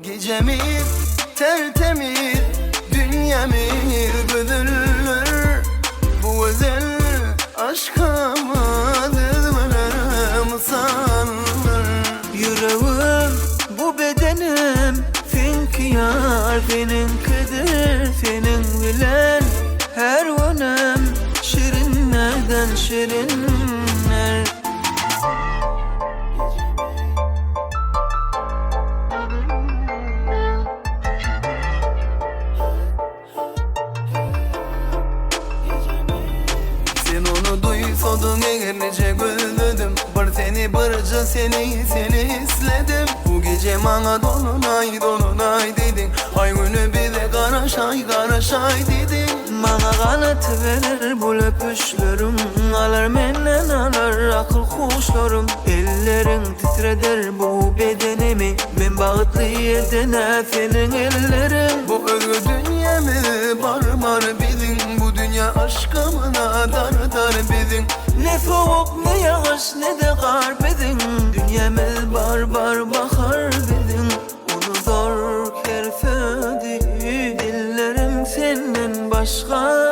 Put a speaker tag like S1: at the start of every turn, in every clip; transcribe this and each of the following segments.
S1: Gecemiz tertemiz, dünyamız güdülür. Bu özel aşka madırlarım sanır.
S2: Yüreğim, bu bedenim, finkiyar seninkidir. Senin bilen her önem, şirinlerden şirinler.
S1: Sen onu duysadın eğerlice güldüm. Bir seni barca seni izledim. Bu gece bana dolunay dolunay dedin. Ay günü bize karaşay dedin.
S2: Bana kanat verir bu öpüşlerim, alır menden alır akıl kuşlarım. Ellerin titreder bu bedenimi, ben bağıtlı yerden senin ellerin.
S1: Bu özgü dünyamı bar bilin. Bu dünya aşkımına dar bilin.
S2: Ne soğuk ne yağış ne de kar bedin. Dünyamız bar bakar bedin. Onu zor kersedi dillerim senden başka.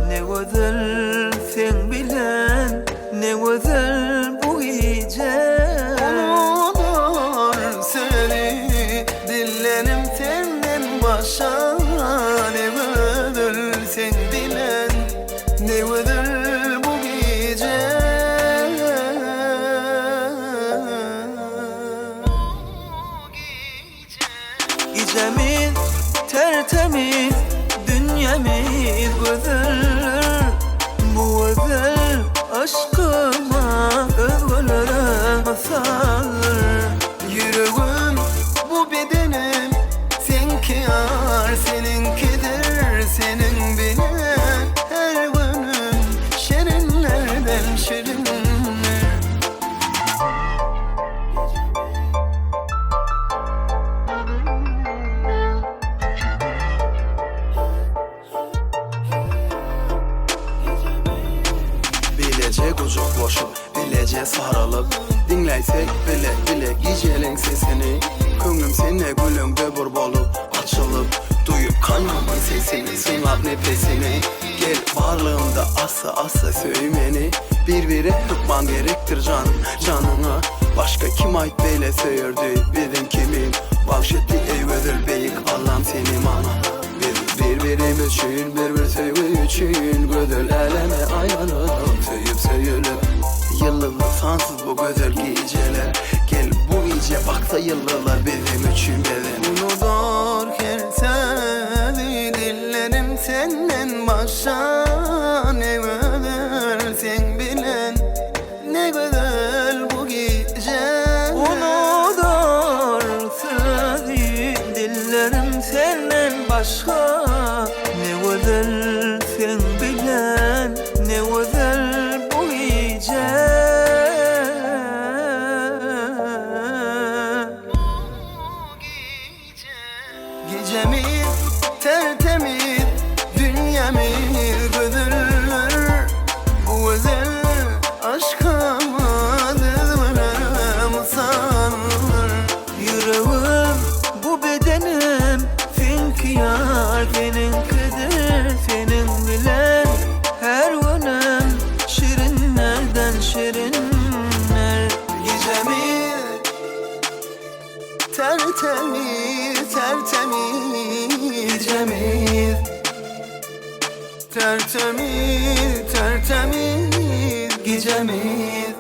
S2: Ne güzel sen bilen, ne güzel bu gece.
S1: Unutur seni dillerim senden başa. Ne güzel sen bilen, ne güzel bu gece.
S2: Gecemiz tertemiz, dünyamız güzeldir. Bu özel aşkıma özgürlere masaldır.
S1: Yüreğim, bu bedenim, senki yar seninkidir. Senin bilen her günüm, şirinlerden şirinler. Bilece kucaklaşıp, bilece sarılıp, dinleysek bile gecenin sesini. Köngüm sene gülüm böbür bolup, açılıp, duyup kanımın sesini, sınap nefesini. Gel varlığımda asa söymeni. Birbiri tutman gerektir canına. Başka kim ait böyle söyürdü bizim kimin. Bahşetti ey gözül beyik Allah'ım seni bana. Birbirimiz için bir sevgi için gözül eleme ayanıp söyülüp. Yıllılar sansız bu güzel geceler. Gel bu gece baksa yıllılar bizim için beden. Unutur kersedi dillerim senden başa. Ne güzel sen bilen, ne güzel bu gece.
S2: Unutur seni dillerim senden başka. Ne güzel sen bilen, ne güzel bu gece.
S1: Gecemiz tertemiz, dünyamız güdülür. Bu özel aşka madırlarım sanır.
S2: Yüreğim, bu bedenim, finkiyar seninkidir. Senin bilen her önem, şirinlerden şirinler.
S1: Gecemiz tertemiz, gecemiz tertemiz, gecemiz.